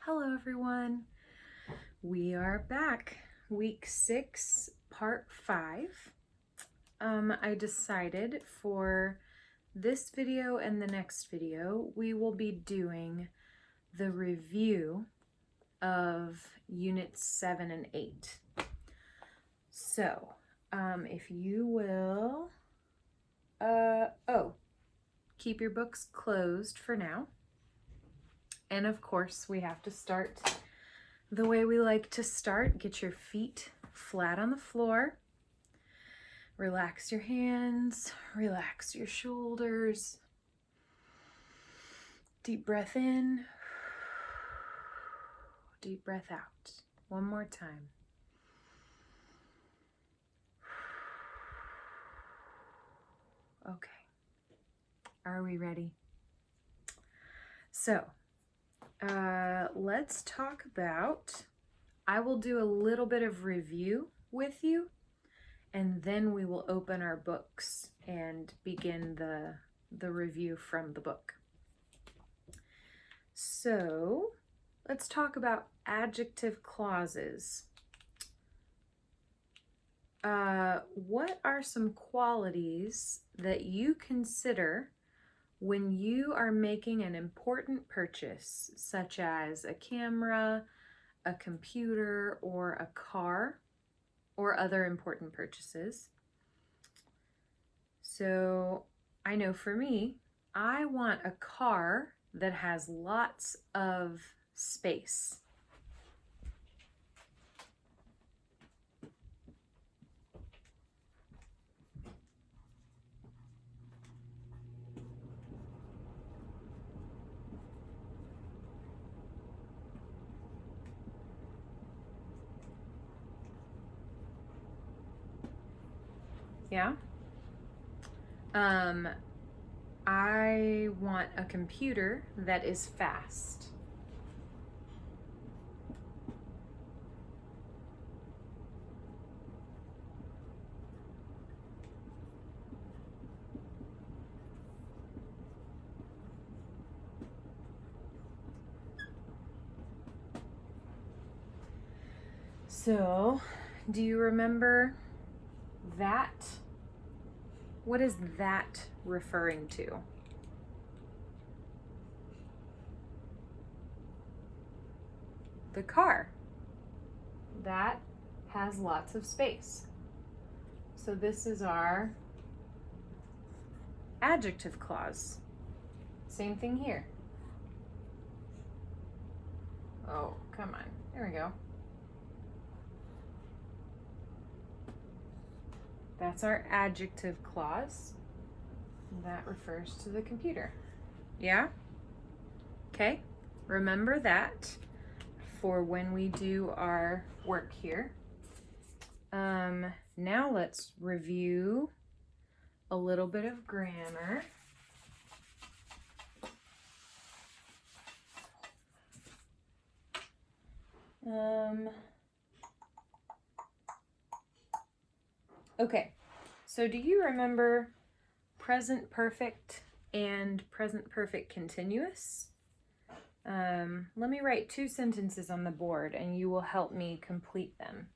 Hello everyone, we are back, week 6, part 5. I decided for this video and the next video, we will be doing the review of units 7 and 8. So, if you will, keep your books closed for now. And of course, we have to start the way we like to start. Get your feet flat on the floor. Relax your hands, relax your shoulders. Deep breath in, deep breath out. One more time. Okay, are we ready? So, let's talk about, I will do a little bit of review with you, and then we will open our books and begin the review from the book. So, let's talk about adjective clauses. What are some qualities that you consider when you are making an important purchase, such as a camera, a computer, or a car, or other important purchases? So I know for me, I want a car that has lots of space. Yeah. I want a computer that is fast. So, do you remember that? What is that referring to? The car. That has lots of space. So this is our adjective clause. Same thing here. Oh, come on. There we go. That's our adjective clause. That refers to the computer. Yeah? Okay, remember that for when we do our work here. Now let's review a little bit of grammar. Okay, so do you remember present perfect and present perfect continuous? Let me write 2 sentences on the board and you will help me complete them.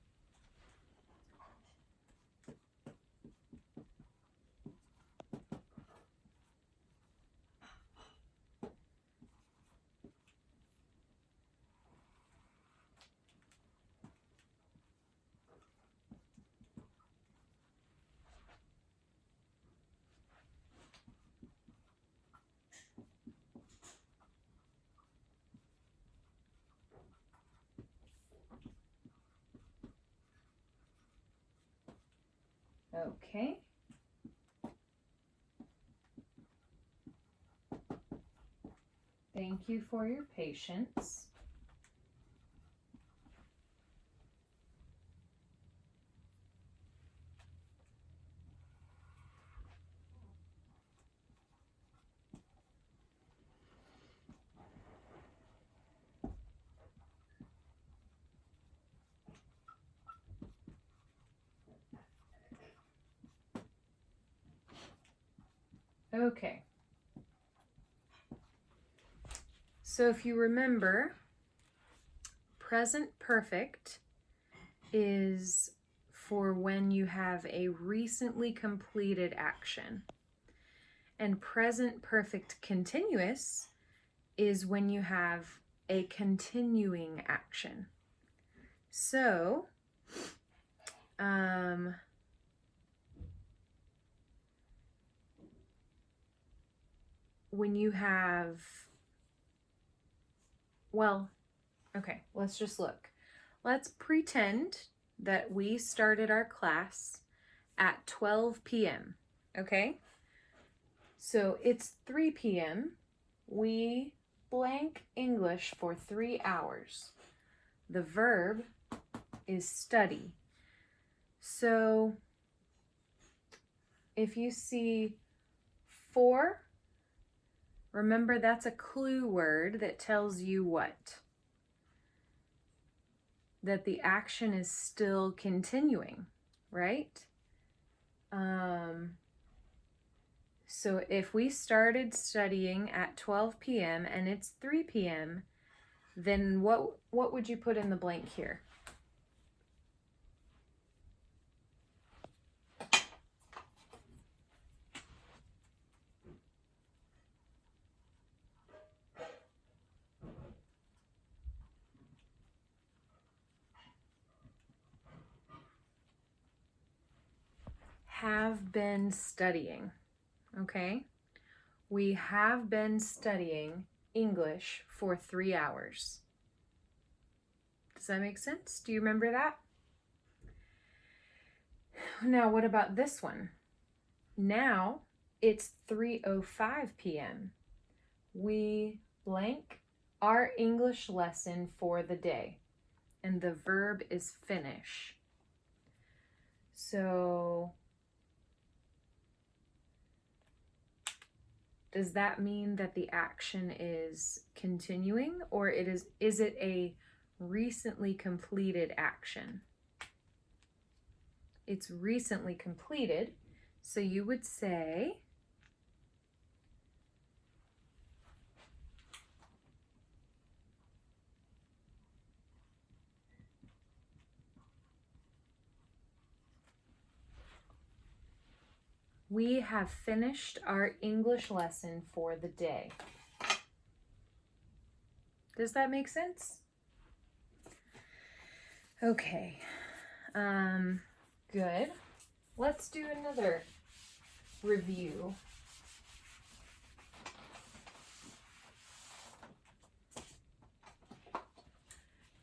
Okay. Thank you for your patience. Okay. So if you remember, present perfect is for when you have a recently completed action. And present perfect continuous is when you have a continuing action. So, when you have, well, okay, let's just look. Let's pretend that we started our class at 12 p.m., okay? So it's 3 p.m. We blank English for 3 hours. The verb is study. So if you see 4, remember that's a clue word that tells you what? That the action is still continuing, right? So if we started studying at 12 p.m. and it's 3 p.m., then what would you put in the blank here? Have been studying, okay? We have been studying English for 3 hours. Does that make sense? Do you remember that? Now, what about this one? Now it's 3:05 p.m. We blank our English lesson for the day, and the verb is finish. So does that mean that the action is continuing, or is it a recently completed action? It's recently completed, so you would say we have finished our English lesson for the day. Does that make sense? Okay. Good. Let's do another review.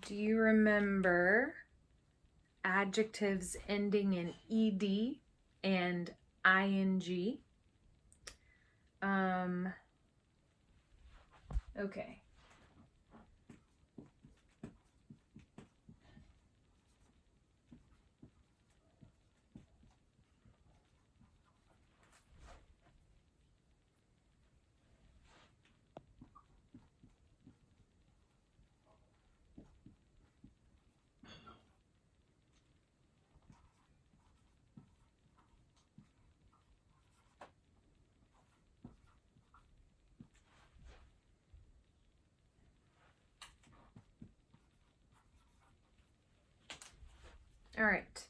Do you remember adjectives ending in ed and ing? Okay. All right.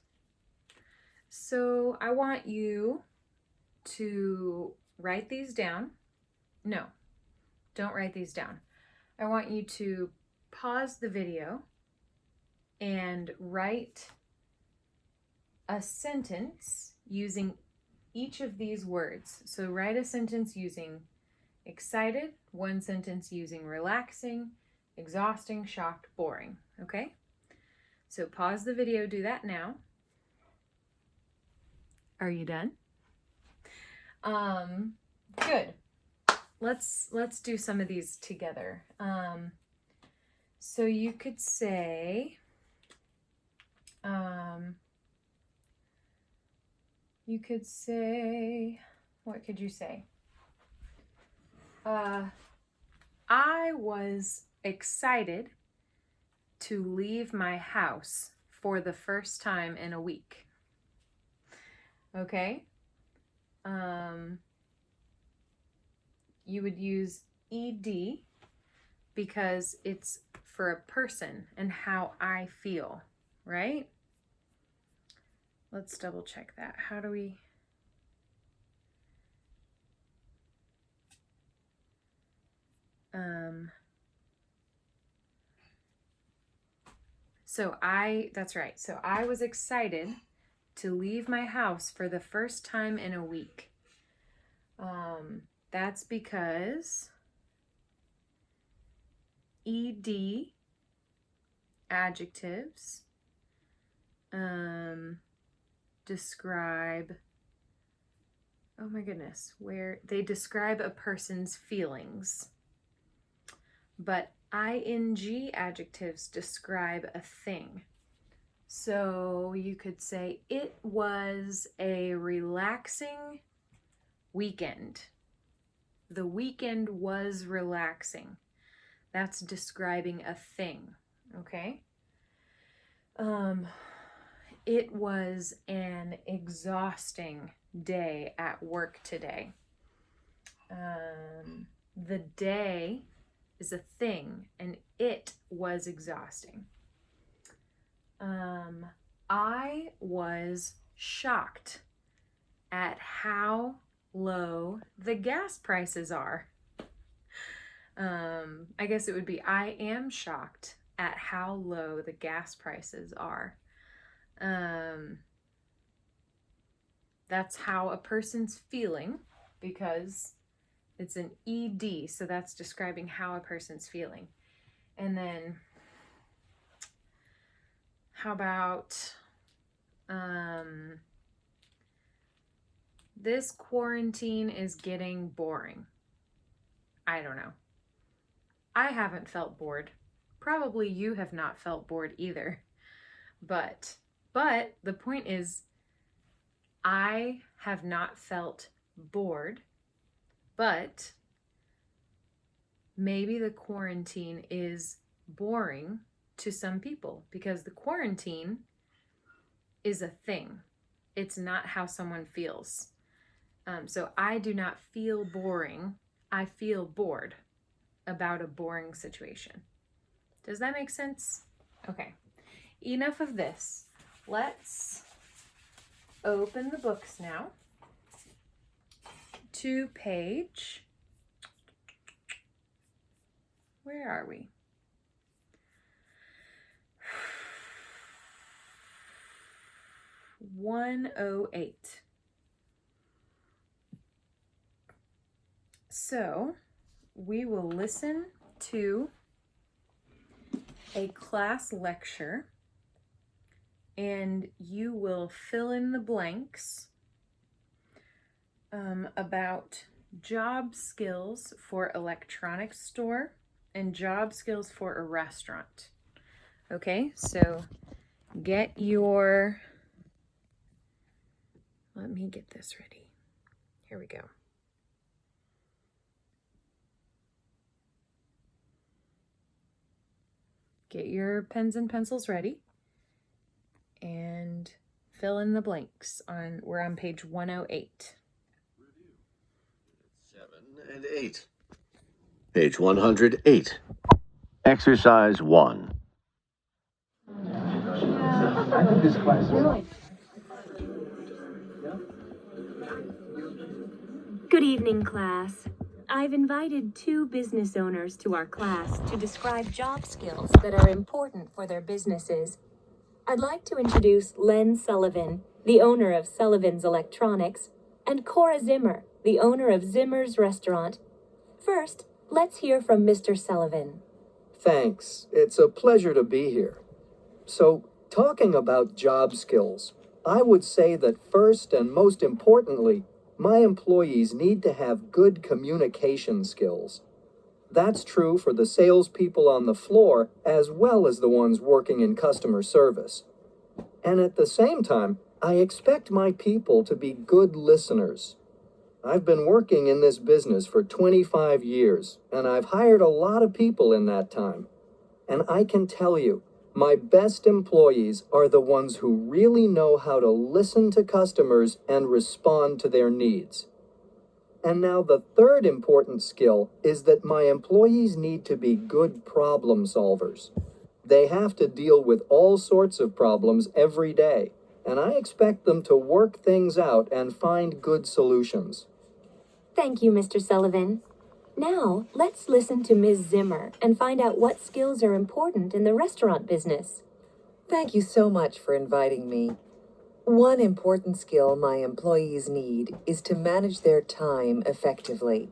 So I want you to write these down. No, don't write these down. I want you to pause the video and write a sentence using each of these words. So write a sentence using excited, one sentence using relaxing, exhausting, shocked, boring. Okay? So pause the video, do that now. Are you done? Good. Let's do some of these together. So you could say, what could you say? I was excited to leave my house for the first time in a week. Okay? You would use ed because it's for a person and how I feel, right? Let's double check that. How do we... that's right. So I was excited to leave my house for the first time in a week. That's because ED adjectives describe, oh my goodness, where they describe a person's feelings. But ing adjectives describe a thing. So you could say, it was a relaxing weekend. The weekend was relaxing. That's describing a thing, okay? It was an exhausting day at work today. The day is a thing, and it was exhausting. I was shocked at how low the gas prices are. I guess it would be, I am shocked at how low the gas prices are. That's how a person's feeling, because it's an ED, so that's describing how a person's feeling. And then, how about, this quarantine is getting boring. I don't know. I haven't felt bored. Probably you have not felt bored either. But the point is, I have not felt bored, but maybe the quarantine is boring to some people because the quarantine is a thing. It's not how someone feels. So I do not feel boring. I feel bored about a boring situation. Does that make sense? Okay. Enough of this. Let's open the books now to page, where are we? 108. So we will listen to a class lecture and you will fill in the blanks about job skills for electronics store and job skills for a restaurant. Okay, so get your, let me get this ready. Here we go. Get your pens and pencils ready and fill in the blanks. We're on page 108. Review. 7 and 8. Page 108. Exercise 1. I think this class is... Good evening, class. I've invited 2 business owners to our class to describe job skills that are important for their businesses. I'd like to introduce Len Sullivan, the owner of Sullivan's Electronics, and Cora Zimmer, the owner of Zimmer's Restaurant. First, let's hear from Mr. Sullivan. Thanks. It's a pleasure to be here. So, talking about job skills, I would say that first and most importantly, my employees need to have good communication skills. That's true for the salespeople on the floor as well as the ones working in customer service. And at the same time, I expect my people to be good listeners. I've been working in this business for 25 years, and I've hired a lot of people in that time. And I can tell you, my best employees are the ones who really know how to listen to customers and respond to their needs. And now the third important skill is that my employees need to be good problem solvers. They have to deal with all sorts of problems every day, and I expect them to work things out and find good solutions. Thank you, Mr. Sullivan. Now, let's listen to Ms. Zimmer and find out what skills are important in the restaurant business. Thank you so much for inviting me. One important skill my employees need is to manage their time effectively.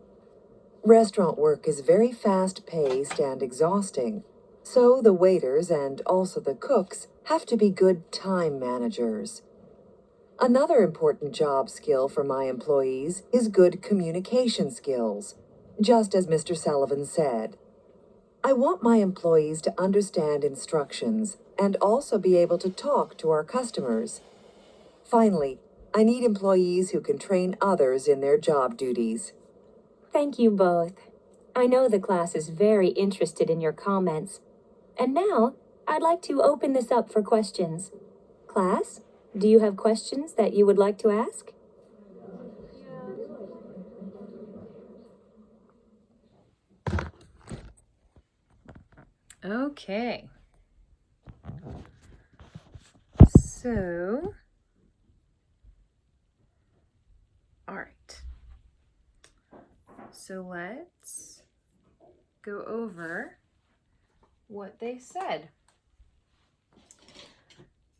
Restaurant work is very fast-paced and exhausting, so the waiters and also the cooks have to be good time managers. Another important job skill for my employees is good communication skills, just as Mr. Sullivan said. I want my employees to understand instructions and also be able to talk to our customers. Finally, I need employees who can train others in their job duties. Thank you both. I know the class is very interested in your comments. And now, I'd like to open this up for questions. Class, do you have questions that you would like to ask? Okay. So, all right. So let's go over what they said.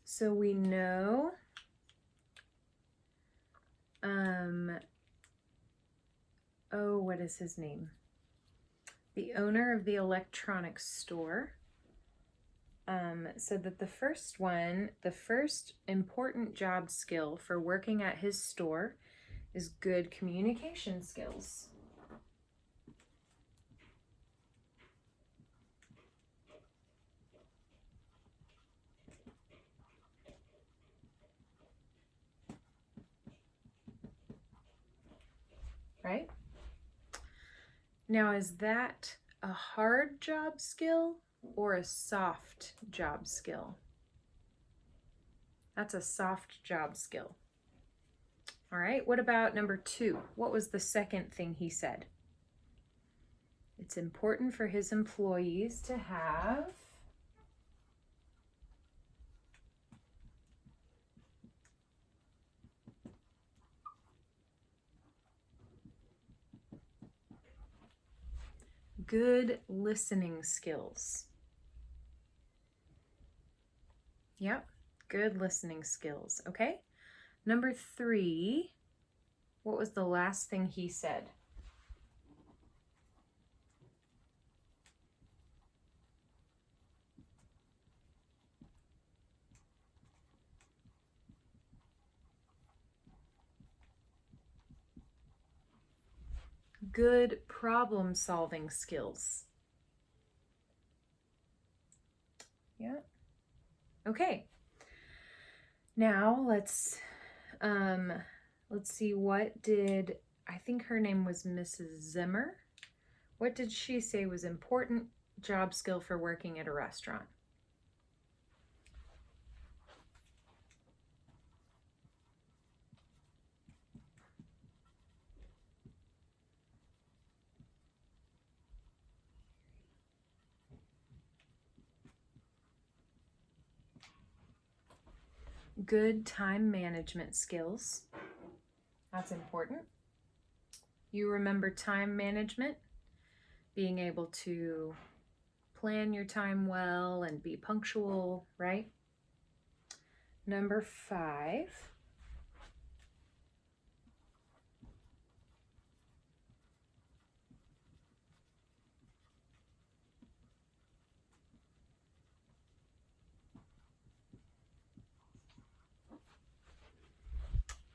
So we know what is his name? The owner of the electronics store said that the first important job skill for working at his store is good communication skills. Right? Now, is that a hard job skill or a soft job skill? That's a soft job skill. All right, what about number 2? What was the second thing he said? It's important for his employees to have good listening skills. Yep, good listening skills, okay? Number 3, what was the last thing he said? Good problem-solving skills. Yeah. Okay. Now let's see, I think her name was Mrs. Zimmer. What did she say was important job skill for working at a restaurant? Good time management skills. That's important. You remember time management, being able to plan your time well and be punctual, right? Number 5.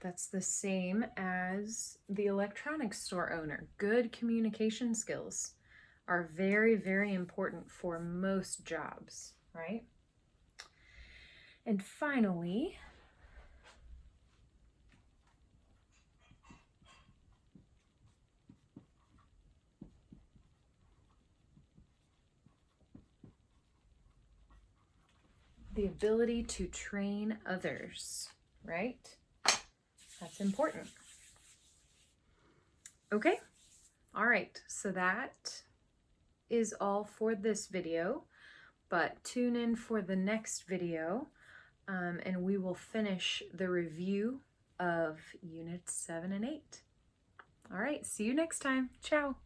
That's the same as the electronics store owner. Good communication skills are very, very important for most jobs, right? And finally, the ability to train others, right? That's important. Okay, all right, so that is all for this video, but tune in for the next video, and we will finish the review of Units 7 and 8. All right, see you next time. Ciao.